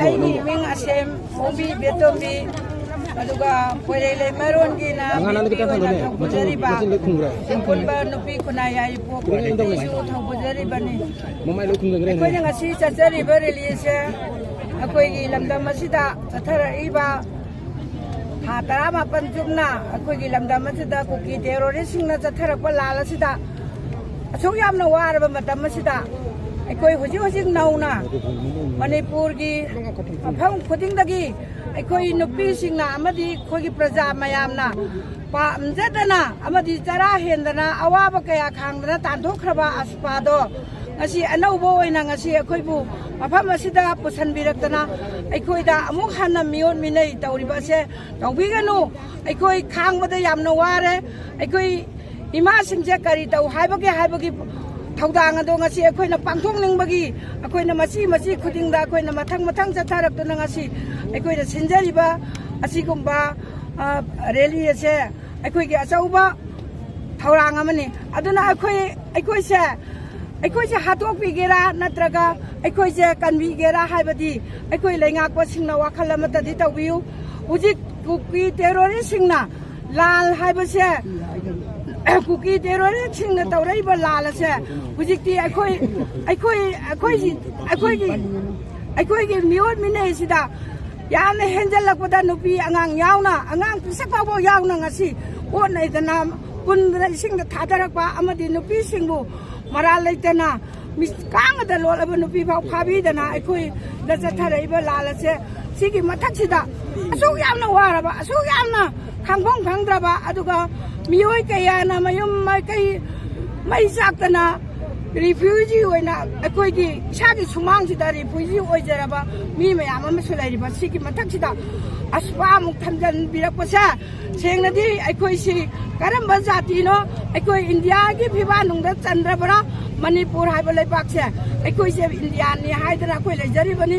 ꯑꯩꯒꯤ ꯃꯤꯡ ꯑꯁꯦꯝ ꯃꯣꯝꯕꯤ ꯕꯦꯇꯣꯝꯕꯤ ꯑꯗꯨꯒ ꯄꯣꯏꯔꯩꯂꯩ ꯃꯔꯣꯟꯒꯤꯅ ꯊꯧꯖꯔꯤꯕ ꯑꯄꯨꯟꯕ ꯅꯨꯄꯤ ꯈꯨꯟꯅꯥꯏ ꯌꯥꯏꯔꯤꯄꯣꯛ ꯅꯨꯄꯤꯁꯨ ꯊꯧꯖꯔꯤꯕꯅꯤ ꯑꯩꯈꯣꯏꯅ ꯉꯁꯤ ꯆꯠꯆꯔꯤꯕ ꯔꯦꯂꯤꯁꯦ ꯑꯩꯈꯣꯏꯒꯤ ꯂꯝꯗꯝ ꯑꯁꯤꯗ ꯆꯠꯊꯔꯛꯏꯕ ꯊꯥ 19 ꯆꯨꯝꯅ ꯑꯩꯈꯣꯏꯒꯤ ꯂꯝꯗꯝ ꯑꯁꯤꯗ ꯀꯨꯀꯤ ꯇꯦꯔꯣꯔꯤꯁꯁꯤꯡꯅ ꯆꯠꯊꯔꯛꯄ ꯂꯥꯜ ꯑꯁꯤꯗ ꯑꯁꯨꯛ ꯌꯥꯝꯅ ꯋꯥꯔꯕ ꯃꯇꯝ ꯑꯁꯤꯗ ꯑꯩꯈꯣꯏ ꯍꯧꯖꯤꯛ ꯅꯧꯅ ꯃꯅꯤꯄꯨꯔꯒꯤ ꯃꯐꯝ ꯈꯨꯗꯤꯡꯗꯒꯤ ꯑꯩꯈꯣꯏ ꯅꯨꯄꯤꯁꯤꯡꯅ ꯑꯃꯗꯤ ꯑꯩꯈꯣꯏꯒꯤ ꯄ꯭ꯔꯖꯥ ꯃꯌꯥꯝꯅ ꯄꯥꯝꯖꯗꯅ ꯑꯃꯗꯤ ꯆꯔꯥ ꯍꯦꯟꯗꯅ ꯑꯋꯥꯕ ꯀꯌꯥ ꯈꯥꯡꯗꯅ ꯇꯥꯟꯊꯣꯛꯈ꯭ꯔꯕ ꯑꯁꯄꯥꯗꯣ ngasi anaubo oina ngasi akoibu mafam asida pusanbirakdana aikoida amuk hanna miyon minai tawriba se tawbiganu aikoi khangbada yamna ware aikoi ima singje kari taw haibagi thawdang ado ngasi akoina pangthong ningbagi akoina masi khudingda akoina mathang chatharakdana ngasi aikoida sinjariba asigumba rally ase aikoigi achauba thawrang amani aduna aikoi se ꯑꯩꯈꯣꯏꯁꯦ ꯍꯥꯠꯇꯣꯛꯄꯤꯒꯦꯔꯥ ꯅꯠꯇ꯭ꯔꯒ ꯑꯩꯈꯣꯏꯁꯦ ꯀꯟꯕꯤꯒꯦꯔꯥ ꯍꯥꯏꯕꯗꯤ ꯑꯩꯈꯣꯏ ꯂꯩꯉꯥꯛꯄꯁꯤꯡꯅ ꯋꯥꯈꯜ ꯑꯃꯠꯇꯗꯤ ꯇꯧꯕꯤꯌꯨ ꯍꯧꯖꯤꯛ ꯀꯨꯀꯤ ꯇꯦꯔꯣꯔꯤꯁꯁꯤꯡꯅ ꯂꯥꯜ ꯍꯥꯏꯕꯁꯦ ꯀꯨꯀꯤ ꯇꯦꯔꯣꯔꯤꯁꯁꯤꯡꯅ ꯇꯧꯔꯛꯏꯕ ꯂꯥꯜ ꯑꯁꯦ ꯍꯧꯖꯤꯛꯇꯤ ꯑꯩꯈꯣꯏꯒꯤ ꯃꯤꯑꯣꯠ ꯃꯤꯅꯩꯁꯤꯗ ꯌꯥꯝꯅ ꯍꯦꯟꯖꯜꯂꯛꯄꯗ ꯅꯨꯄꯤ ꯑꯉꯥꯡ ꯌꯥꯎꯅ ꯑꯉꯥꯡ ꯄꯤꯁꯛ ꯐꯥꯎꯕ ꯌꯥꯎꯅ ꯉꯁꯤ ꯑꯣꯠꯅꯩꯗꯅ ꯄꯨꯟꯗꯅ ꯏꯁꯤꯡꯗ ꯊꯥꯗꯔꯛꯄ ꯑꯃꯗꯤ ꯅꯨꯄꯤꯁꯤꯡꯕꯨ ꯃꯔꯥꯜ ꯂꯩꯇꯅ ꯀꯥꯡꯗ ꯂꯣꯠꯂꯕ ꯅꯨꯄꯤ ꯐꯥꯎ ꯐꯥꯕꯤꯗꯅ ꯑꯩꯈꯣꯏꯗ ꯆꯠꯊꯔꯛꯏꯕ ꯂꯥꯜ ꯑꯁꯦ ꯁꯤꯒꯤ ꯃꯊꯛꯁꯤꯗ ꯑꯁꯨꯛ ꯌꯥꯝꯅ ꯋꯥꯔꯕ ꯑꯁꯨꯛ ꯌꯥꯝꯅ ꯈꯪꯐꯝ ꯈꯪꯗ꯭ꯔꯕ ꯑꯗꯨꯒ ꯃꯤꯑꯣꯏ ꯀꯌꯥꯅ ꯃꯌꯨꯝ ꯃꯀꯩ ꯃꯩ ꯆꯥꯛꯇꯅ ꯔꯤꯐ꯭ꯌꯨꯖꯤ ꯑꯣꯏꯅ ꯑꯩꯈꯣꯏꯒꯤ ꯏꯁꯥꯒꯤ ꯁꯨꯃꯥꯡꯁꯤꯗ ꯔꯤꯐ꯭ꯌꯨꯖꯤ ꯑꯣꯏꯖꯔꯕ ꯃꯤ ꯃꯌꯥꯝ ꯑꯃꯁꯨ ꯂꯩꯔꯤꯕ ꯁꯤꯒꯤ ꯃꯊꯛꯁꯤda ꯑꯁꯄꯥꯃꯨꯛ ꯊꯝꯖꯟꯕꯤꯔꯛꯄꯁꯦ ꯁꯦꯡꯅꯗꯤ ꯑꯩꯈꯣꯏꯁꯤ ꯀꯔꯝꯕ ꯖꯥꯇꯤꯅꯣ ꯑꯩꯈꯣꯏ ꯏꯟꯗꯤꯌꯥꯒꯤ ꯐꯤꯕꯥꯅꯨꯡꯗ ꯆꯟꯗ꯭ꯔꯕ꯭ꯔꯥ ꯃꯅꯤꯄꯨꯔ ꯍꯥꯏꯕ ꯂꯩꯕꯥꯛꯁꯦ ꯑꯩꯈꯣꯏꯁꯦ ꯏꯟꯗꯤꯌꯥꯅꯤ ꯍꯥꯏꯗꯅ ꯑꯩꯈꯣꯏ ꯂꯩꯖꯔꯤꯕꯅꯤ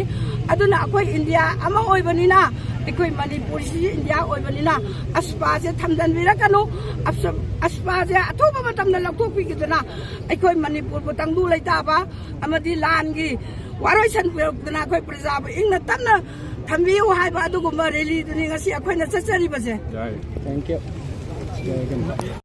ꯑꯗꯨꯅ ꯑꯩꯈꯣꯏ ꯏꯟꯗꯤꯌꯥ ꯑꯃ ꯑꯣꯏꯕꯅꯤꯅ ꯑꯩꯈꯣꯏ ꯃꯅꯤꯄꯨꯔꯁꯤ ꯏꯟꯗꯤꯌꯥ ꯑꯣꯏꯕꯅꯤꯅ ꯑꯁꯄꯥꯁꯦ ꯊꯝꯖꯟꯕꯤꯔꯛꯀꯅꯨ ꯑꯁꯄꯥꯁꯦ ꯑꯊꯨꯕ ꯃꯇꯝꯗ ꯂꯧꯊꯣꯛꯄꯤꯈꯤꯗꯨꯅ ꯑꯩꯈꯣꯏ ꯃꯅꯤꯄꯨꯔꯕꯨ ꯇꯪꯗꯨ ꯂꯩꯇꯥꯕ ꯑꯃꯗꯤ ꯂꯥꯟꯒꯤ ꯋꯥꯔꯣꯏꯁꯟ ꯄꯤꯔꯛꯇꯅ ꯑꯩꯈꯣꯏ ꯄ꯭ꯔꯖꯥꯕꯨ ꯏꯪꯅ ꯇꯞꯅ ꯊꯝꯕꯤꯌꯨ ꯍꯥꯏꯕ ꯑꯗꯨꯒꯨꯝꯕ ꯔꯦꯂꯤꯗꯨꯅꯤ ꯉꯁꯤ ꯑꯩꯈꯣꯏꯅ ꯆꯠꯆꯔꯤꯕꯁꯦ.